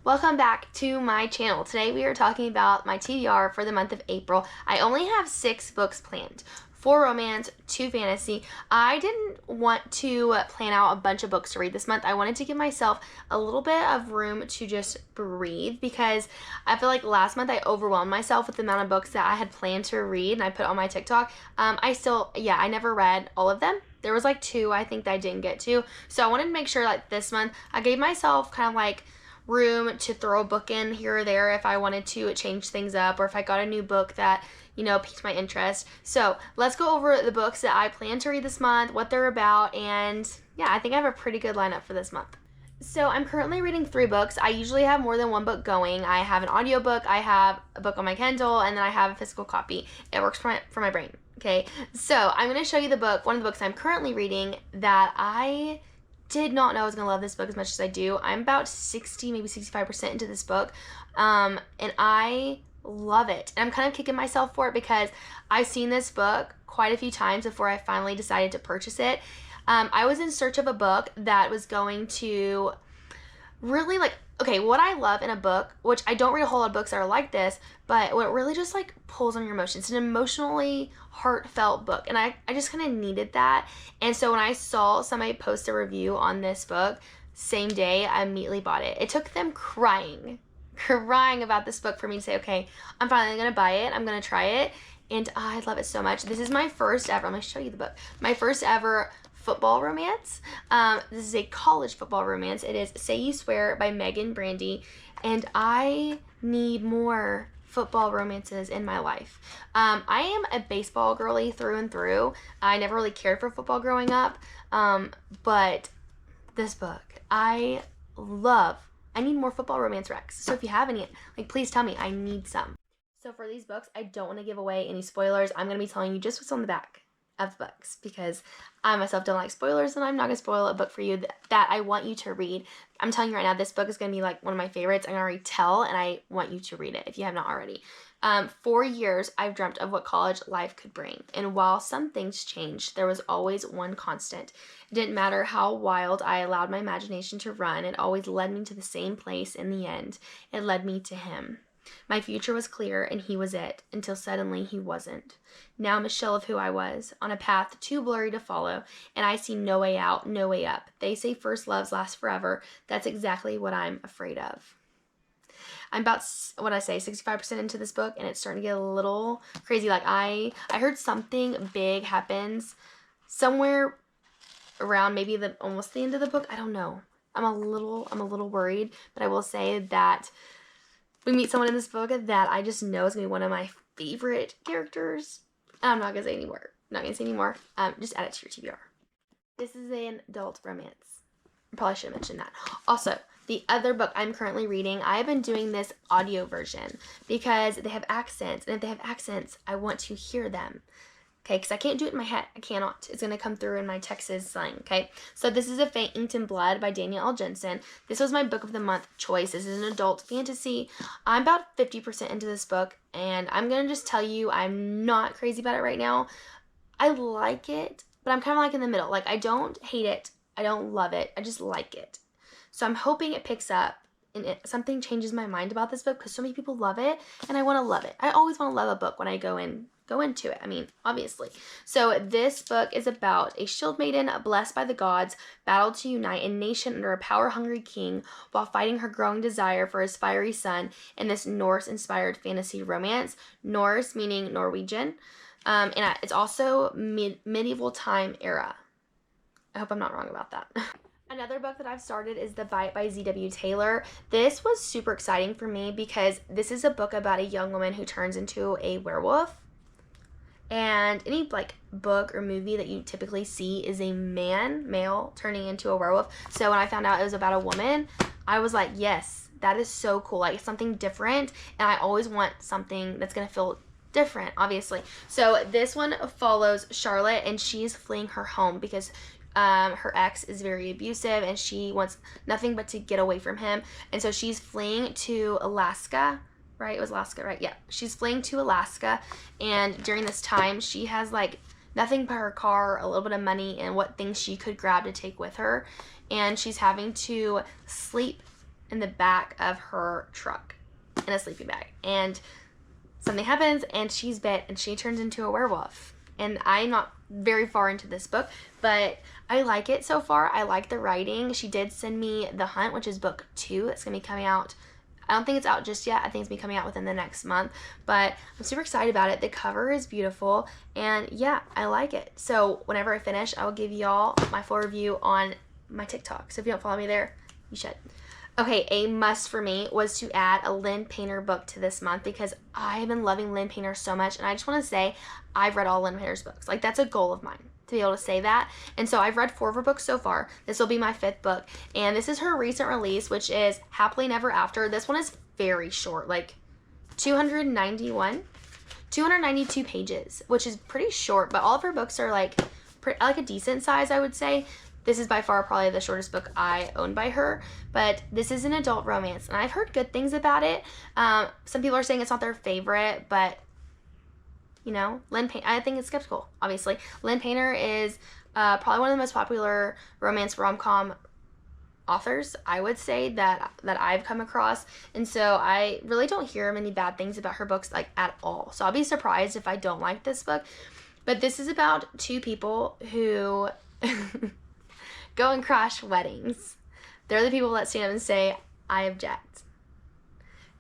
Welcome back to my channel. Today we are talking about my TBR for the month of April. I only have 6 books planned. 4 romance, 2 fantasy. I didn't want to plan out a bunch of books to read this month. I wanted to give myself a little bit of room to just breathe because I feel like last month I overwhelmed myself with the amount of books that I had planned to read and I put on my TikTok. I never read all of them. There was like 2 I think that I didn't get to. So I wanted to make sure that this month I gave myself kind of like room to throw a book in here or there if I wanted to change things up or if I got a new book that, piqued my interest. So let's go over the books that I plan to read this month, what they're about, and yeah, I think I have a pretty good lineup for this month. So I'm currently reading 3 books. I usually have more than one book going. I have an audiobook, I have a book on my Kindle, and then I have a physical copy. It works for my brain, okay? So I'm going to show you one of the books I'm currently reading that I did not know I was going to love this book as much as I do. I'm about 60, maybe 65% into this book, and I love it. And I'm kind of kicking myself for it because I've seen this book quite a few times before I finally decided to purchase it. I was in search of a book that was going to really what I love in a book, which I don't read a whole lot of books that are like this, but what really just pulls on your emotions. It's an emotionally heartfelt book, and I just kind of needed that. And so when I saw somebody post a review on this book, same day, I immediately bought it. It took them crying about this book for me to say, okay, I'm finally gonna buy it, I'm gonna try it, and I love it so much. This is my first ever, I'm gonna show you the book, my first ever football romance. This is a college football romance. It is Say You Swear by Megan Brandy, and I need more football romances in my life. I am a baseball girly through and through. I never really cared for football growing up, but this book, I need more football romance recs. So if you have any, please tell me. I need some. So for these books, I don't want to give away any spoilers. I'm going to be telling you just what's on the back of the books because I myself don't like spoilers, and I'm not going to spoil a book for you that I want you to read. I'm telling you right now, this book is going to be one of my favorites. I'm going to already tell, and I want you to read it if you have not already. For years, I've dreamt of what college life could bring, and while some things changed, there was always one constant. It didn't matter how wild I allowed my imagination to run, it always led me to the same place in the end. It led me to him. My future was clear, and he was it, until suddenly he wasn't. Now I'm a shell of who I was, on a path too blurry to follow, and I see no way out, no way up. They say first loves last forever. That's exactly what I'm afraid of. I'm about, 65% into this book, and it's starting to get a little crazy. I heard something big happens somewhere around maybe almost the end of the book. I don't know. I'm a little worried, but I will say that we meet someone in this book that I just know is going to be one of my favorite characters. I'm not going to say anymore. Just add it to your TBR. This is an adult romance. I probably should have mentioned that. Also, the other book I'm currently reading, I've been doing this audio version because they have accents. And if they have accents, I want to hear them. Okay, because I can't do it in my head. I cannot. It's going to come through in my Texas slang, okay? So this is A Fate Inked in Blood by Danielle L. Jensen. This was my book of the month choice. This is an adult fantasy. I'm about 50% into this book, and I'm going to just tell you I'm not crazy about it right now. I like it, but I'm kind of in the middle. I don't hate it. I don't love it. I just like it. So I'm hoping it picks up and something changes my mind about this book because so many people love it, and I want to love it. I always want to love a book when I go into it. Obviously. So this book is about a shield maiden blessed by the gods, battled to unite a nation under a power-hungry king while fighting her growing desire for his fiery son in this Norse-inspired fantasy romance. Norse meaning Norwegian. And it's also medieval time era. I hope I'm not wrong about that. Another book that I've started is The Bite by Z.W. Taylor. This was super exciting for me because this is a book about a young woman who turns into a werewolf. And any book or movie that you typically see is a male turning into a werewolf. So when I found out it was about a woman, I was like, yes, that is so cool. Something different. And I always want something that's going to feel different, obviously. So this one follows Charlotte, and she's fleeing her home because her ex is very abusive and she wants nothing but to get away from him. And so she's fleeing to Alaska. Right? It was Alaska, right? Yeah. She's fleeing to Alaska, and during this time, she has nothing but her car, a little bit of money, and what things she could grab to take with her. And she's having to sleep in the back of her truck in a sleeping bag. And something happens and she's bit and she turns into a werewolf. And I'm not very far into this book, but I like it so far. I like the writing. She did send me The Hunt, which is book 2. It's going to be coming out. I don't think it's out just yet. I think it's going to be coming out within the next month. But I'm super excited about it. The cover is beautiful. And yeah, I like it. So whenever I finish, I will give y'all my full review on my TikTok. So if you don't follow me there, you should. Okay, a must for me was to add a Lynn Painter book to this month because I have been loving Lynn Painter so much, and I just want to say I've read all Lynn Painter's books. Like, that's a goal of mine, to be able to say that. And so I've read 4 of her books so far. This will be my 5th book, and this is her recent release, which is Happily Never After. This one is very short, like 292 pages, which is pretty short, but all of her books are like a decent size, I would say. This is by far probably the shortest book I own by her, but this is an adult romance, and I've heard good things about it. Some people are saying it's not their favorite, but, you know, I think it's skeptical, obviously. Lynn Painter is probably one of the most popular romance rom-com authors, I would say, that I've come across, and so I really don't hear many bad things about her books, like, at all. So I'll be surprised if I don't like this book, but this is about 2 people who... go and crash weddings. They're the people that stand up and say, I object.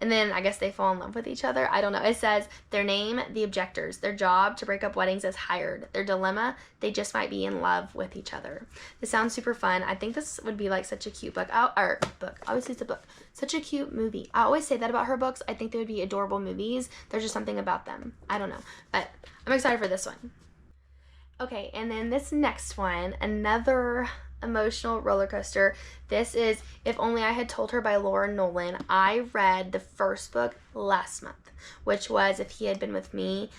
And then I guess they fall in love with each other. I don't know. It says their name, the objectors. Their job to break up weddings is hired. Their dilemma, they just might be in love with each other. This sounds super fun. I think this would be like such a cute book. Obviously it's a book. Such a cute movie. I always say that about her books. I think they would be adorable movies. There's just something about them. I don't know. But I'm excited for this one. Okay, and then this next one, another emotional roller coaster. This is If Only I Had Told Her by Laura Nolan. I read the first book last month, which was If He Had Been With Me.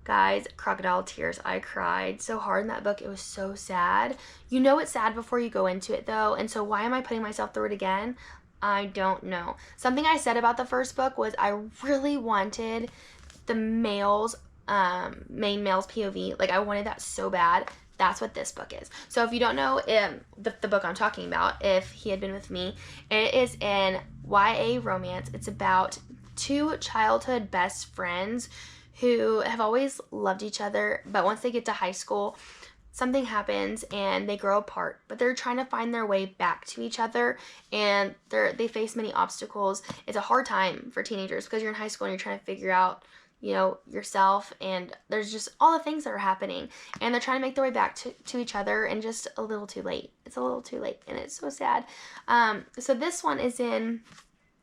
Guys, crocodile tears. I cried so hard in that book. It was so sad. You know it's sad before you go into it, though, and so why am I putting myself through it again? I don't know. Something I said about the first book was I really wanted the main male's POV. Like, I wanted that so bad. That's what this book is. So if you don't know the book I'm talking about, If He Had Been With Me, it is an YA romance. It's about 2 childhood best friends who have always loved each other, but once they get to high school, something happens and they grow apart, but they're trying to find their way back to each other, and they face many obstacles. It's a hard time for teenagers because you're in high school and you're trying to figure out, you know, yourself, and there's just all the things that are happening, and they're trying to make their way back to each other, and just a little too late. It's a little too late, and it's so sad. So this one is in,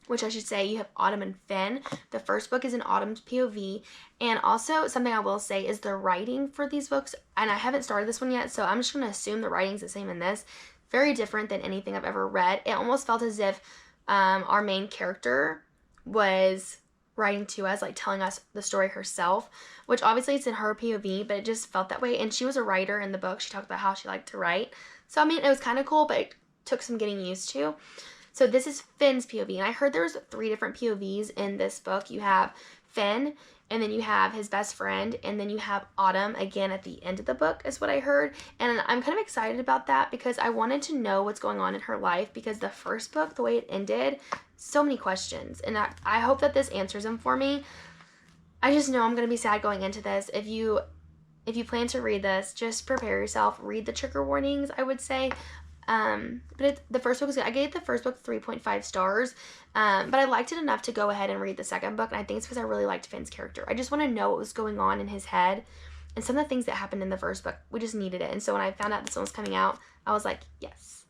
which I should say, you have Autumn and Finn. The first book is in Autumn's POV, and also something I will say is the writing for these books, and I haven't started this one yet, so I'm just going to assume the writing's the same in this. Very different than anything I've ever read. It almost felt as if our main character was writing to us, like telling us the story herself, which obviously it's in her POV, but it just felt that way. And she was a writer in the book. She talked about how she liked to write. So, I mean, it was kind of cool, but it took some getting used to. So this is Finn's POV, and I heard there's 3 different POVs in this book. You have Finn, and then you have his best friend, and then you have Autumn again at the end of the book, is what I heard. And I'm kind of excited about that because I wanted to know what's going on in her life, because the first book, the way it ended, so many questions, and I hope that this answers them for me. I just know I'm going to be sad going into this. If you plan to read this, just prepare yourself. Read the trigger warnings, I would say. But the first book was good. I gave the first book 3.5 stars, but I liked it enough to go ahead and read the second book, and I think it's because I really liked Finn's character. I just want to know what was going on in his head, and some of the things that happened in the first book, we just needed it. And so when I found out this one was coming out, I was like, yes,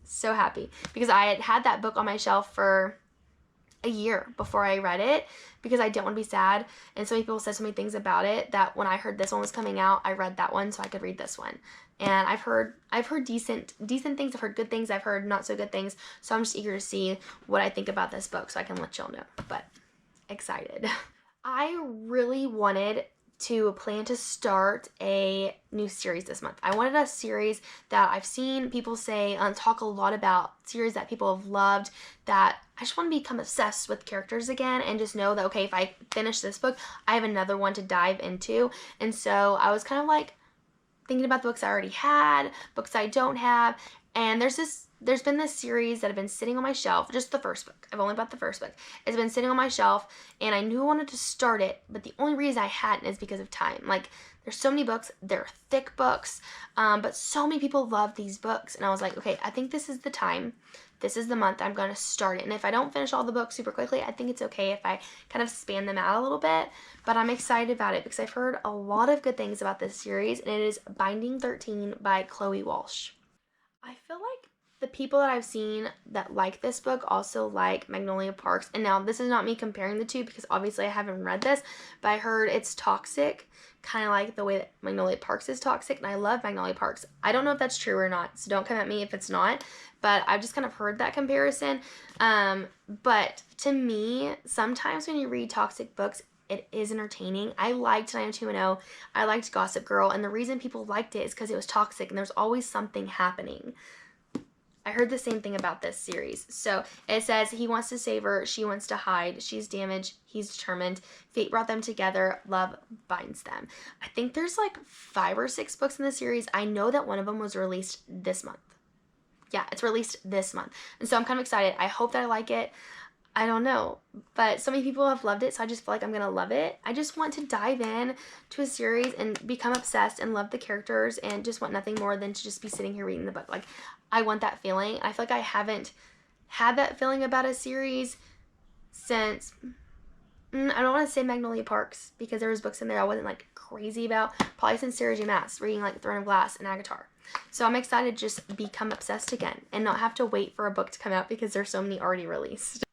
so happy, because I had that book on my shelf for a year before I read it, because I didn't want to be sad, and so many people said so many things about it that when I heard this one was coming out, I read that one so I could read this one. And I've heard decent things, I've heard good things, I've heard not so good things, so I'm just eager to see what I think about this book so I can let y'all know. But excited. I really wanted to plan to start a new series this month. I wanted a series that I've seen people say and talk a lot about, series that people have loved, that I just want to become obsessed with characters again and just know that, okay, if I finish this book, I have another one to dive into. And so I was kind of like thinking about the books I already had, books I don't have, and there's this there's been this series that have been sitting on my shelf, just the first book. I've only bought the first book. It's been sitting on my shelf, and I knew I wanted to start it, but the only reason I hadn't is because of time. Like, there's so many books, they're thick books, but so many people love these books, and I was like, okay, I think this is the time. This is the month I'm going to start it. And if I don't finish all the books super quickly, I think it's okay if I kind of span them out a little bit. But I'm excited about it because I've heard a lot of good things about this series, and it is Binding 13 by Chloe Walsh. I feel like the people that I've seen that like this book also like Magnolia Parks. And now this is not me comparing the two because obviously I haven't read this, but I heard it's toxic, kind of like the way that Magnolia Parks is toxic, and I love Magnolia Parks. I don't know if that's true or not, so don't come at me if it's not, but I've just kind of heard that comparison. But to me, sometimes when you read toxic books, it is entertaining. I liked 90210. I liked Gossip Girl, and the reason people liked it is because it was toxic and there's always something happening. I heard the same thing about this series. So it says he wants to save her, she wants to hide, she's damaged, he's determined, fate brought them together, love binds them. I think there's like 5 or 6 books in the series. I know that one of them was released this month. Yeah, it's released this month. And so I'm kind of excited. I hope that I like it. I don't know, but so many people have loved it, so I just feel like I'm going to love it. I just want to dive in to a series and become obsessed and love the characters and just want nothing more than to just be sitting here reading the book. Like, I want that feeling. I feel like I haven't had that feeling about a series since, I don't want to say Magnolia Parks because there was books in there I wasn't like crazy about. Probably since Sarah J. Maas, reading like Throne of Glass and Agatar. So I'm excited to just become obsessed again and not have to wait for a book to come out because there's so many already released.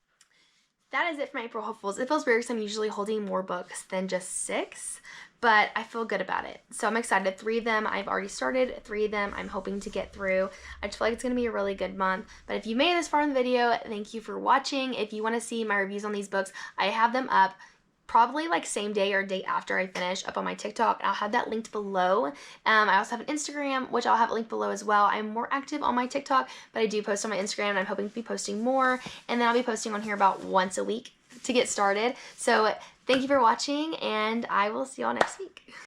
That is it for my April hopefuls. It feels weird because I'm usually holding more books than just 6, but I feel good about it. So I'm excited. 3 of them I've already started. 3 of them I'm hoping to get through. I just feel like it's going to be a really good month. But if you made it this far in the video, thank you for watching. If you want to see my reviews on these books, I have them up probably like same day or day after I finish up on my TikTok. I'll have that linked below. I also have an Instagram, which I'll have linked below as well. I'm more active on my TikTok, but I do post on my Instagram, and I'm hoping to be posting more. And then I'll be posting on here about once a week to get started. So thank you for watching, and I will see y'all next week.